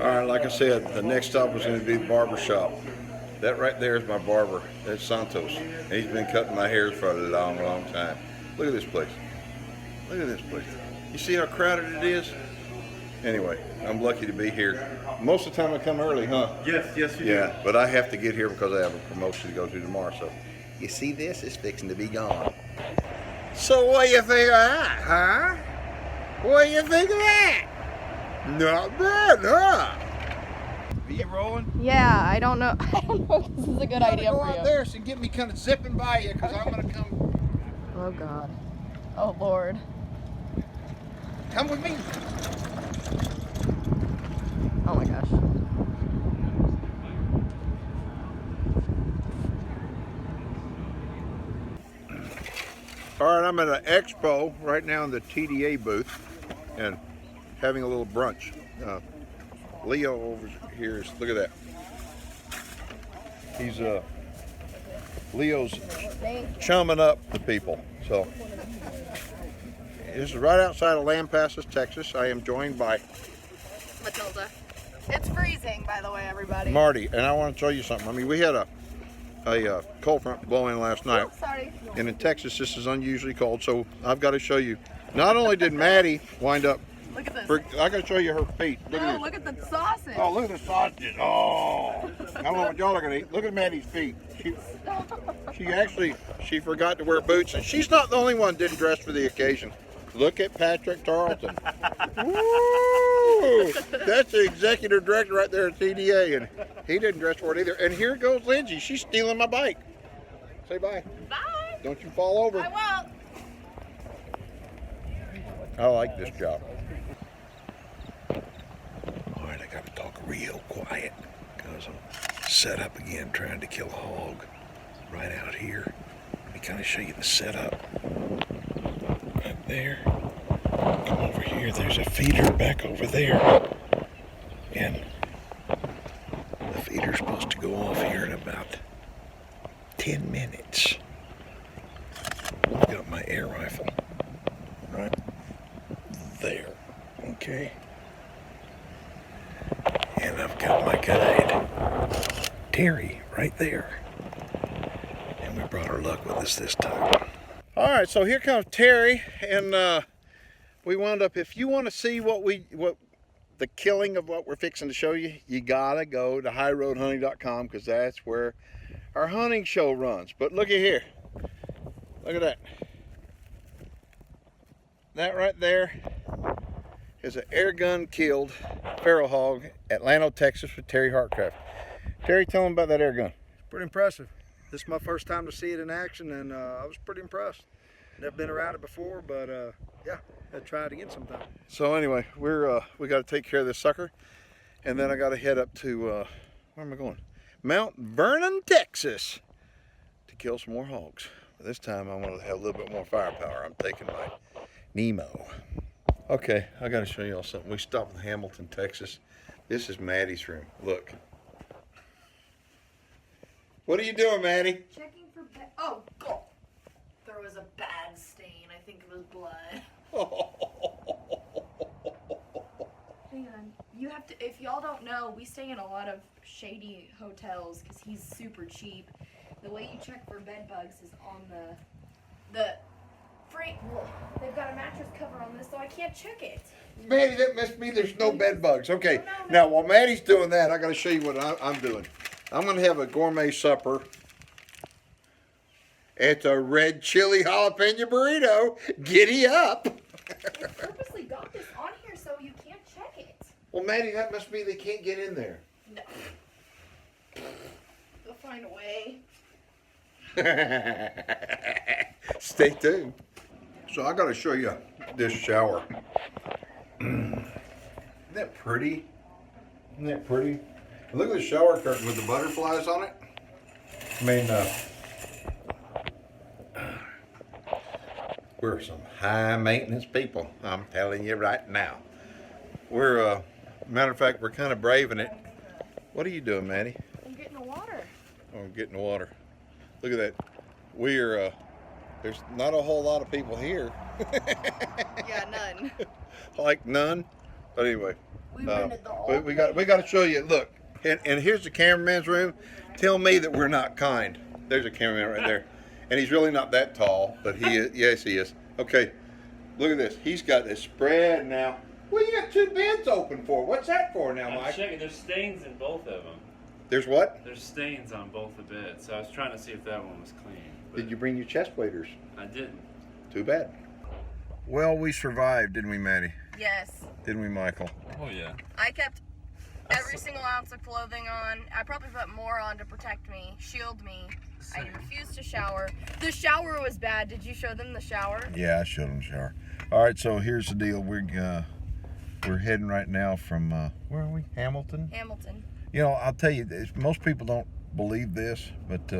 All right, like I said, the next stop was going to be the barber shop. That right there is my barber. That's Santos. And he's been cutting my hair for a long, long time. Look at this place. Look at this place. You see how crowded it is? Anyway, I'm lucky to be here. Most of the time I come early, huh? Yes, yes, you do. Yeah, but I have to get here because I have a promotion to go to tomorrow. So, you see this? It's fixing to be gone. So what do you think of that, huh? What do you think of that? Not bad, huh? Are you rolling? Yeah, I don't know. I don't know if this is a good idea Go for out you. there so get me kind of zipping by you because I'm going to come. Oh God. Oh Lord. Come with me. Oh my gosh. All right, I'm at an Expo right now in the TDA booth and having a little brunch. Leo over here is, look at that. He's Leo's chumming up the people. So this is right outside of Lampasas, Texas. I am joined by Matilda. It's freezing, by the way, everybody. Marty, and I want to tell you something. I mean, we had a cold front blow in last night. Oh, sorry. And in Texas, this is unusually cold, so I've got to show you. Not only did Matti wind up, Look at this. I got to show you her feet. Look at Oh, this. look at the sausage. Oh, look at the sausages. Oh, I don't know what y'all are going to eat. Look at Maddie's feet. She forgot to wear boots, and she's not the only one that didn't dress for the occasion. Look at Patrick Tarleton. Woo! That's the executive director right there at TDA, and he didn't dress for it either. And here goes Lindsay. She's stealing my bike. Say bye. Bye. Don't you fall over. I won't. I like this job. All right, I got to talk real quiet because I'm set up again trying to kill a hog right out here. Let me kind of show you the setup. Right there. Come over here. There's a feeder back over there. And the feeder's supposed to go off here in about 10 minutes. I've got my air rifle right there. Okay. And I've got my guide, Terry, right there. And we brought our luck with us this time. All right, so here comes Terry, and we wound up, if you want to see what the killing of what we're fixing to show you, you gotta go to highroadhunting.com because that's where our hunting show runs. But look at here. Look at that. That right there is an air gun killed feral hog at Lano, Texas with Terry Hartcraft. Terry, tell them about that air gun. Pretty impressive. This is my first time to see it in action, and I was pretty impressed. Never been around it before, but yeah, I'd try it again sometime. So anyway, we got to take care of this sucker, and then I got to head up to where am I going? Mount Vernon, Texas, to kill some more hogs. This time I want to have a little bit more firepower. I'm taking my Nemo. Okay, I got to show y'all something. We stopped in Hamilton, Texas. This is Maddie's room. Look. What are you doing, Maddie? Checking for bed. Oh, God. There was a bad stain. I think it was blood. Hang on. You have to, if y'all don't know, we stay in a lot of shady hotels because he's super cheap. The way you check for bed bugs is on the frame. Well, they've got a mattress cover on this, so I can't check it. Maddie, that must mean there's no bed bugs. Okay, now while Maddie's doing that, I got to show you what I'm doing. I'm going to have a gourmet supper. It's a red chili jalapeno burrito. Giddy up. They purposely got this on here so you can't check it. Well, Maddie, that must mean they can't get in there. No. They'll find a way. Stay tuned. So I got to show you this shower. Isn't that pretty? Isn't that pretty? Look at the shower curtain with the butterflies on it. I mean, we're some high maintenance people. I'm telling you right now. We're, matter of fact, we're kind of braving it. What are you doing, Maddie? I'm getting the water. Oh, I'm getting the water. Look at that. We're, there's not a whole lot of people here. Yeah, none. Like none. But anyway, We rented the whole we got to show you. Look, and here's the cameraman's room. Tell me that we're not kind. There's a cameraman right there, and he's really not that tall, but he is. Yes, he is. Okay, look at this. He's got this spread now. Well, you got two beds open for. What's that for now, Mike? I'm checking. There's stains in both of them. There's what? There's stains on both the beds. So I was trying to see if that one was clean. Did you bring your chest waders? I didn't. Too bad. Well, we survived, didn't we, Matti? Yes. Didn't we, Michael? Oh yeah. I kept every single ounce of clothing on. I probably put more on to protect me, shield me. I refused to shower. The shower was bad. Did you show them the shower? Yeah, I showed them the shower. All right, so here's the deal. We're heading right now from where are we? Hamilton. Hamilton. You know, I'll tell you, most people don't believe this, but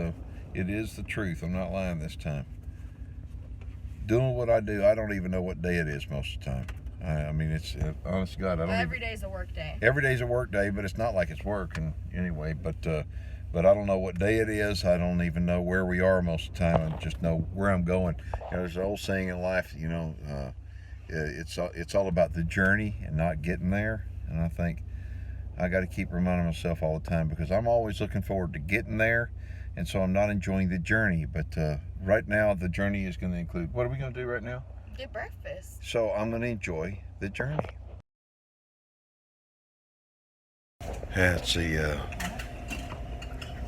it is the truth. I'm not lying this time. Doing what I do, I don't even know what day it is most of the time. I mean, it's honest to God, I don't. Every day's a work day. Every day's a work day, but it's not like it's work. And anyway, but I don't know what day it is. I don't even know where we are most of the time. I just know where I'm going. You know, there's an old saying in life, you know, it's all about the journey and not getting there. And I think I got to keep reminding myself all the time, because I'm always looking forward to getting there, and so I'm not enjoying the journey. But right now, the journey is going to include, what are we going to do right now? Get breakfast. So I'm going to enjoy the journey. That's the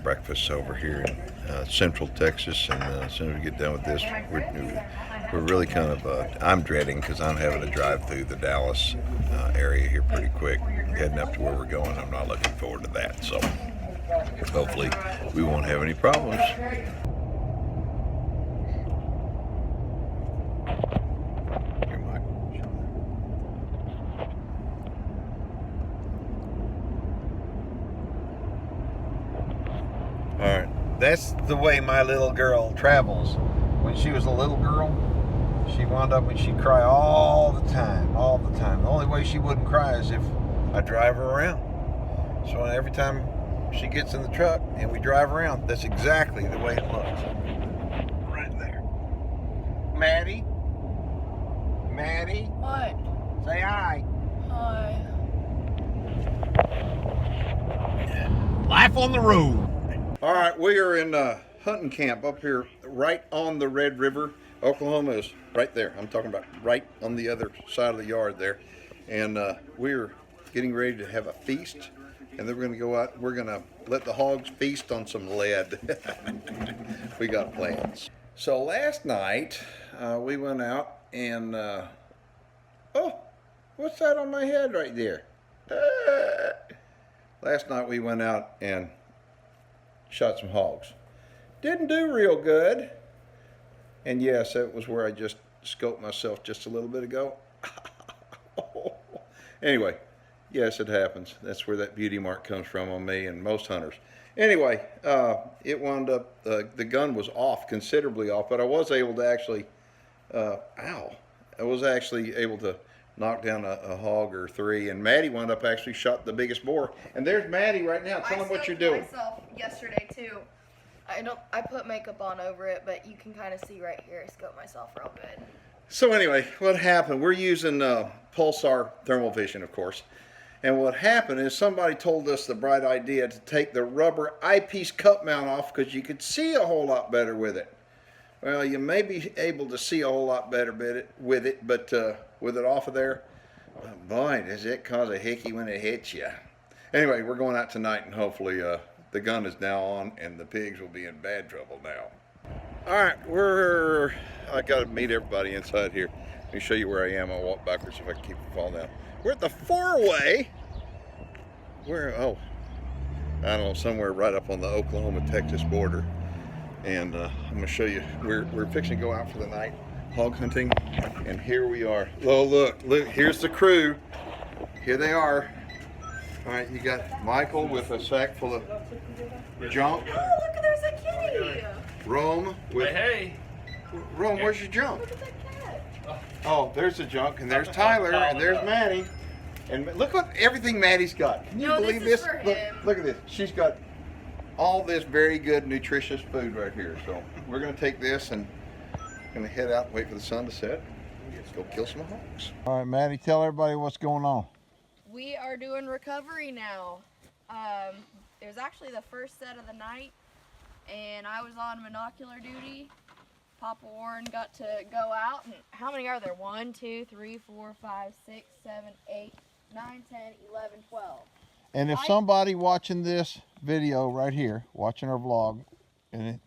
breakfast over here in Central Texas, and as soon as we get done with this, we're really kind of, I'm dreading, because I'm having to drive through the Dallas area here pretty quick, heading up to where we're going. I'm not looking forward to that, so hopefully we won't have any problems. Here, Michael. All right, that's the way my little girl travels. When she was a little girl, she wound up and she'd cry all the time, all the time. The only way she wouldn't cry is if I drive her around. So every time she gets in the truck and we drive around, that's exactly the way it looks. Right there. Matti? Matti? What? Say hi. Hi. Life on the road. All right, we are in hunting camp up here right on the Red River. Oklahoma is right there. I'm talking about right on the other side of the yard there. And we're getting ready to have a feast. And then we're going to go out. We're going to let the hogs feast on some lead. We got plans. So last night we went out and, oh, what's that on my head right there? Last night we went out and shot some hogs. Didn't do real good. And yes, that was where I just scoped myself just a little bit ago. Anyway, yes, it happens. That's where that beauty mark comes from on me and most hunters. Anyway, it wound up, the gun was off, considerably off, but I was able to actually, I was actually able to knock down a hog or three, and Matti wound up actually shot the biggest boar. And there's Matti right now. Tell him what you're doing. I myself yesterday too. I put makeup on over it, but you can kind of see right here. I scoped myself real good. So anyway, what happened? We're using pulsar thermal vision, of course. And what happened is somebody told us the bright idea to take the rubber eyepiece cup mount off, because you could see a whole lot better with it. Well, you may be able to see a whole lot better with it, but with it off of there, boy, does it cause a hickey when it hits you. Anyway, we're going out tonight, and hopefully the gun is now on, and the pigs will be in bad trouble now. All right, I got to meet everybody inside here. Let me show you where I am. I'll walk backwards if I can keep from falling down. We're at the four-way. I don't know, somewhere right up on the Oklahoma-Texas border. And I'm going to show you, we're fixing to go out for the night hog hunting, and here we are. Oh, look, here's the crew. Here they are. All right, you got Michael with a sack full of junk. Oh, look, there's a kitty. Rome with, Hey. Rome, where's your junk? Look at that cat. Oh, there's the junk, and there's Tyler, and there's Matti. And look what everything Matti's got. Can you believe this this? is for Look, him. look at this. She's got all this very good, nutritious food right here. So we're going to take this and going to head out and wait for the sun to set. Let's go kill some hogs. All right, Matti, tell everybody what's going on. we are doing recovery now. It was actually the first set of the night, and I was on binocular duty. Papa Warren got to go out, and how many are there? 1, 2, 3, 4, 5, 6, 7, 8, 9, 10, 11, 12. And if somebody watching this video right here, watching our vlog, and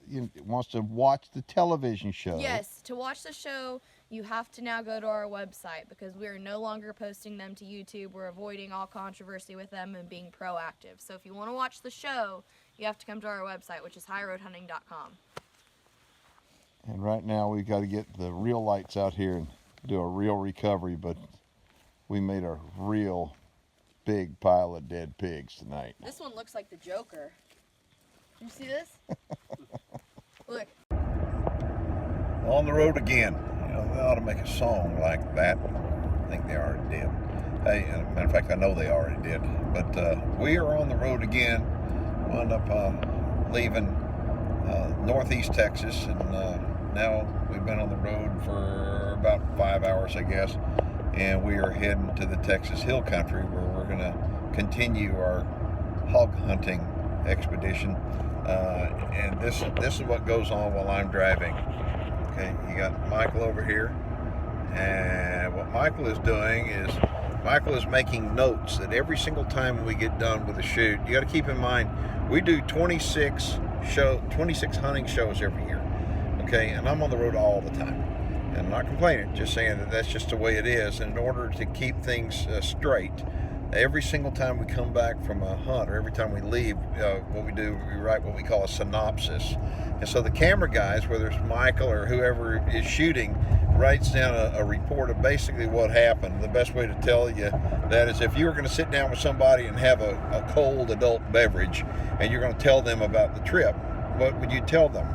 wants to watch the television show. Yes, to watch the show, you have to now go to our website because we are no longer posting them to YouTube. We're avoiding all controversy with them and being proactive. So if you want to watch the show, you have to come to our website, which is highroadhunting.com. And right now we've got to get the real lights out here and do a real recovery, but we made a real big pile of dead pigs tonight. This one looks like the Joker. You see this? Look. On the road again. You know, they ought to make a song like that. I think they already did. Hey, as a matter of fact, I know they already did. But we are on the road again. Wound up leaving northeast Texas, and now we've been on the road for about 5 hours, I guess. And we are heading to the Texas Hill Country, where we're going to continue our hog hunting expedition. And this is what goes on while I'm driving. Okay, you got Michael over here, and what Michael is doing is Michael is making notes that every single time we get done with a shoot. You got to keep in mind we do 26 hunting shows every year. Okay, and I'm on the road all the time. And I'm not complaining, just saying that that's just the way it is. And in order to keep things straight, every single time we come back from a hunt, or every time we leave, what we do, we write what we call a synopsis. And so the camera guys, whether it's Michael or whoever is shooting, writes down a report of basically what happened. The best way to tell you that is if you were going to sit down with somebody and have a cold adult beverage, and you're going to tell them about the trip, what would you tell them?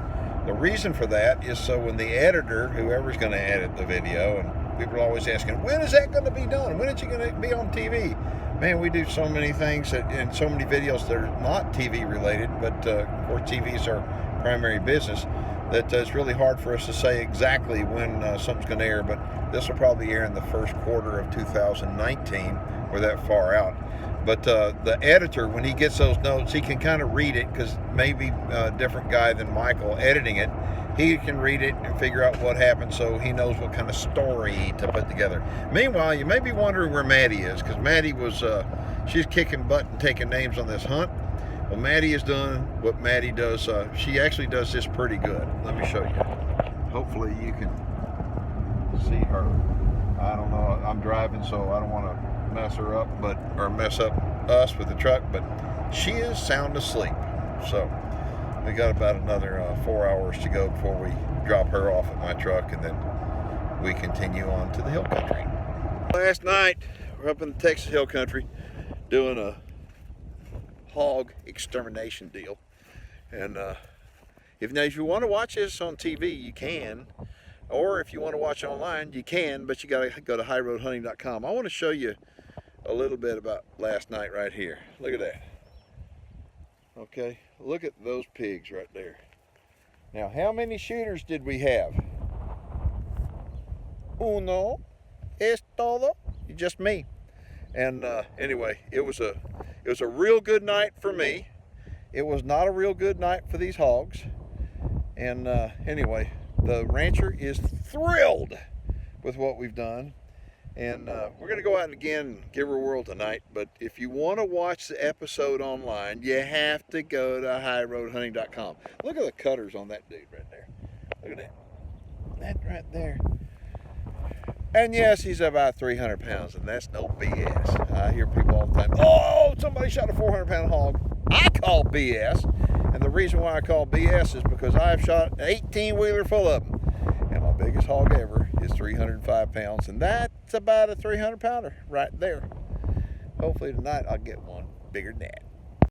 The reason for that is so when the editor, whoever's going to edit the video, and people are always asking, when is that going to be done? When is it going to be on TV? Man, we do so many things and so many videos that are not TV related, but of course TV is our primary business, that it's really hard for us to say exactly when something's going to air, but this will probably air in the first quarter of 2019. We're that far out. But the editor, when he gets those notes, he can kind of read it, because maybe a different guy than Michael editing it, he can read it and figure out what happened, so he knows what kind of story to put together. Meanwhile, you may be wondering where Matti is, because Matti was, she's kicking butt and taking names on this hunt. Well, Matti is doing what Matti does. She actually does this pretty good. Let me show you. Hopefully you can see her. I don't know. I'm driving, so I don't want to mess her up, or mess up us with the truck, but she is sound asleep. So we got about another 4 hours to go before we drop her off at my truck, and then we continue on to the hill country. Last night we're up in the Texas Hill Country doing a hog extermination deal, and if you want to watch this on TV, you can, or if you want to watch it online, you can, but you got to go to highroadhunting.com. I want to show you a little bit about last night right here. Look at that. Okay, look at those pigs right there. Now, how many shooters did we have? Uno es todo. Just me. And anyway, it was a real good night for me. It was not a real good night for these hogs. And anyway, the rancher is thrilled with what we've done. And we're going to go out again and give her a whirl tonight. But if you want to watch the episode online, you have to go to highroadhunting.com. Look at the cutters on that dude right there. Look at that. That right there. And yes, he's about 300 pounds, and that's no BS. I hear people all the time, oh, somebody shot a 400-pound hog. I call BS. And the reason why I call BS is because I've shot an 18-wheeler full of them. And my biggest hog ever is 305 pounds, and that's about a 300-pounder right there. Hopefully tonight I'll get one bigger than that.